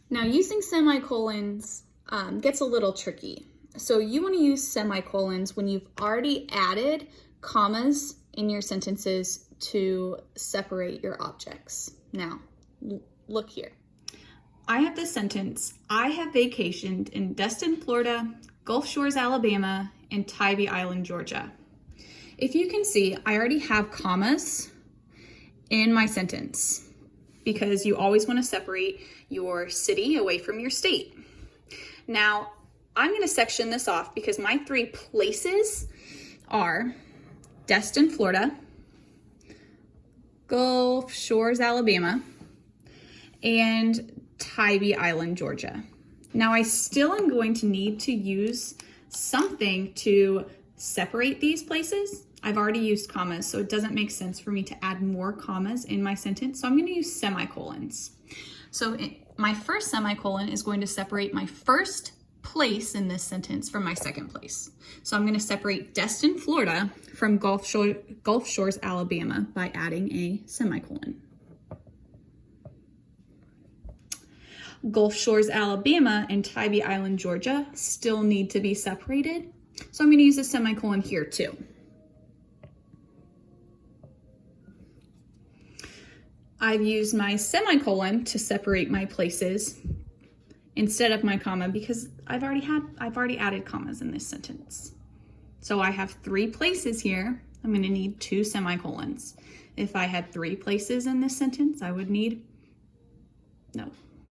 Now using semicolons gets a little tricky. So you want to use semicolons when you've already added commas in your sentences to separate your objects. Now, look here. I have this sentence, I have vacationed in Destin, Florida, Gulf Shores, Alabama, and Tybee Island, Georgia. If you can see, I already have commas in my sentence because you always want to separate your city away from your state. Now, I'm going to section this off because my 3 places are Destin, Florida, Gulf Shores, Alabama, and Tybee Island, Georgia. Now, I still am going to need to use something to separate these places. I've already used commas, so it doesn't make sense for me to add more commas in my sentence. So I'm going to use semicolons. So my first semicolon is going to separate my first place in this sentence from my second place. So I'm going to separate Destin, Florida from Gulf Shores, Alabama by adding a semicolon. Gulf Shores, Alabama and Tybee Island, Georgia still need to be separated. So I'm going to use a semicolon here too. I've used my semicolon to separate my places instead of my comma because I've already added commas in this sentence. So I have 3 places here. I'm going to need 2 semicolons. If I had 3 places in this sentence, I would need, no,